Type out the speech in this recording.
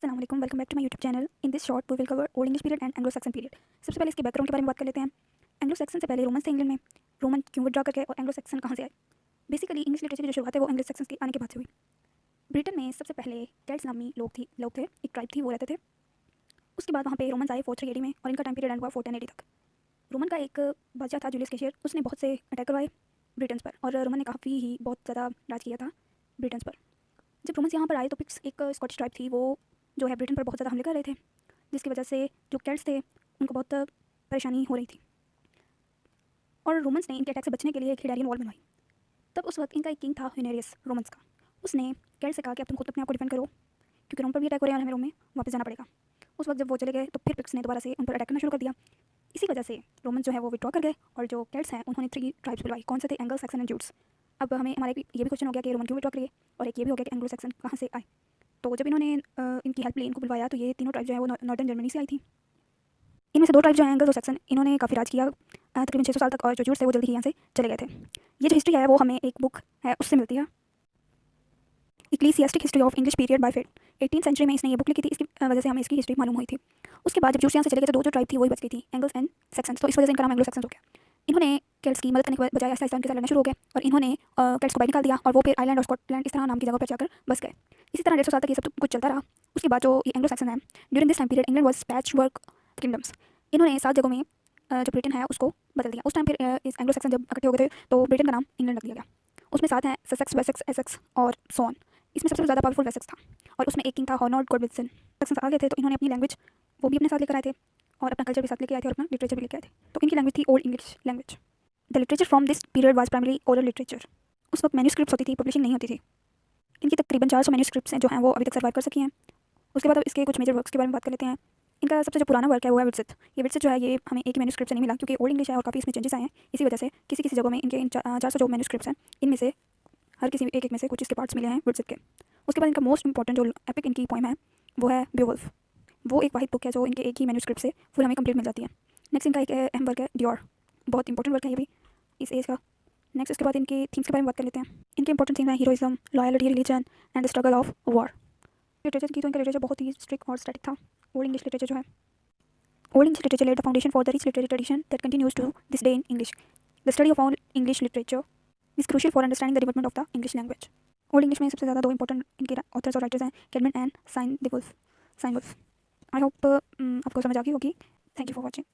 अस्सलाम वालेकुम, welcome back to my YouTube channel. In this short we will cover old English period and Anglo Saxon period. सबसे पहले इसके background के बारे में बात कर लेते हैं। एंग्लो सैक्सन से पहले रोमन थे इंग्लैंड में। रोमन क्यों विड्रॉ करके और एंग्लो सैक्सन कहाँ से आए? बेसिकली इंग्लिश लिटरेचर की जो शुरुआत है वो एंग्लो सैक्सन के आने के बाद से हुई। ब्रिटेन में सबसे पहले केल्ट्स नामी लोग थे, एक ट्राइब थी, वो रहते थे। उसके बाद वहाँ पे रोमन आए 430 में और इनका टाइम पीरियड एंड हुआ 480 तक। रोमन का एक बादशाह था जूलियस कैशियर, उसने बहुत से अटैक करवाए ब्रिटेन पर और रोमन ने काफ़ी ही बहुत ज़्यादा राज किया था ब्रिटेन पर। जब रोमन्स यहाँ पर आए तो पिक्स एक स्कॉटिश ट्राइब थी, वो जो है ब्रिटेन पर बहुत ज़्यादा हमले कर रहे थे, जिसकी वजह से जो केल्ट्स थे उनको बहुत परेशानी हो रही थी और रोमन्स ने इनके अटैक से बचने के लिए एक हिडारियन वॉल बनवाई। तब उस वक्त इनका एक किंग था ह्यूनेरियस रोमन्स का। उसने केल्ट से कहा कि अब तुम खुद अपने आप को डिफेंड करो क्योंकि रोम पर भी अटैक हो रहे हैं और हमें रोम में वापस जाना पड़ेगा। उस वक्त जब वो चले गए तो फिर पिक्स ने दोबारा से उन पर अटैक करना शुरू कर दिया। इसी वजह से रोमन जो है वो विड्रॉ कर गए और जो केल्ट्स हैं उन्होंने 3 ट्राइब्स बुलवाई। कौन से थे? Angle, Saxon and Jutes. अब हमें हमारे ये भी क्वेश्चन हो गया कि रोमन क्यों विड्रॉ करिए, और एक ये भी हो गया कि एंग्लो सैक्सन कहाँ से आए। तो जब इन्होंने इनकी हेल्प ली, इनको बुलवाया, तो ये तीनों ट्राइब जो है वो नॉर्दर्न जर्मनी से आई थी। इनमें से 2 ट्राइब जो हैं एंगल और सैक्सन, इन्होंने काफ़ी राज किया तकरीबन 600 साल तक, और जो जूट्स थे वो जल्दी ही यहाँ से चले गए थे। ये जो हिस्ट्री है वो हमें एक बुक है उससे मिलती है, ecclesiastic history of English period by fate. 18th century में इसने ये बुक लिखी थी, इसकी वजह से हमें इसकी हिस्ट्री मालूम हुई थी। उसके बाद जब जूट्स यहाँ से चले गए तो 2 जो ट्राइब थी वही बच गई थी, एंगल्स एंड सेक्सन्स, तो इस वजह से इनका नाम एंग्लो सैक्सन हो गया। इन्होंने केल्ट्स की मदद करने के बजाय ऐसा उनके साथ लड़ना शुरू हो गए और इन्होंने केल्ट्स को बाहर निकाल दिया और वो फिर आयरलैंड और स्कॉटलैंड इस तरह नाम की जगह पर जाकर बस गए। इसी तरह 150 साल तक ये सब कुछ चलता रहा। उसके बाद जो एंग्लो सैक्सन है, during this time period England was patch work kingdoms. इन्होंने 7 जगहों में जो ब्रिटेन है उसको बदल दिया। उस टाइम फिर इस एंग्लो सैक्सन जब इकट्ठे हो गए थे तो ब्रिटेन का नाम इंग्लैंड रख दिया गया। उसमें 7 हैं, ससेक्स, वेसेक्स, एसेक्स और सो ऑन। इसमें सबसे ज़्यादा पावरफुल वेसेक्स था और उसमें एक किंग था हॉर्नोल्ड गॉडविल्सन। सैक्सन्स आ गए थे तो इन्होंने अपनी लैंग्वेज वो भी अपने साथ लेकर आए थे और अपना कल्चर भी साथ लेके आए थे और अपना लिटरेचर भी लेके आए थे। तो इनकी लैंग्वेज थी old English language. The literature from this period was primary oral literature. उस वक्त मैन्यूस्क्रिप्ट्स होती थी, पब्लिशिंग नहीं होती थी। इनकी तकरीबन 400 मैन्यूस्क्रिप्ट्स हैं जो हैं वो अभी तक सर्वाइव कर सकी हैं। उसके बाद अब इसके कुछ मेजर वर्क्स के बारे में बात कर लेते हैं। इनका सबसे जो पुराना वर्क है वो है विटसेट। ये विटसेट जो है ये हमें एक ही मैन्यूस्क्रिप्ट से नहीं मिला क्योंकि ओल्ड इंग्लिश है और काफ़ी इसमें चेंजेस आए हैं। इसी वजह से किसी किसी जगहों में इनके 400 जो मैन्यूस्क्रिप्ट्स हैं इनमें से हर किसी एक में से कुछ इसके पार्ट्स मिले हैं विटसेट के। उसके बाद इनका मोस्ट इंपॉर्टेंट जो एपिक इनकी पोएम है वो है बेवुल्फ। वो एक वाहिद बुक है जो इनके एक ही मैन्यूस्क्रिप्ट से फुल हमें कंप्लीट मिल जाती है। नेक्स्ट इनका एक अहम वर्क है डियोर, बहुत इंपॉर्टेंट वर्क है ये भी इस एज का। नेक्स्ट इसके बाद इनकी थीम्स के बारे में बात कर लेते हैं। इनके इंपॉर्टेंट थीम्स हैं heroism, loyalty, religion and the struggle of war. Literature की तो इनका लिटरेचर बहुत ही स्ट्रिक्ट और स्टैटिक था। ओल्ड इंग्लिश लिटरेचर जो है, old English literature laid the foundation for the rich literary tradition that continues to this day in English. The study of all English literature is crucial for understanding the development of the English language. Old English में सबसे ज़्यादा 2 important इनके authors और writers हैं, Caedmon and Cynewulf. I hope आपको समझ आ गई होगी। Thank you for watching.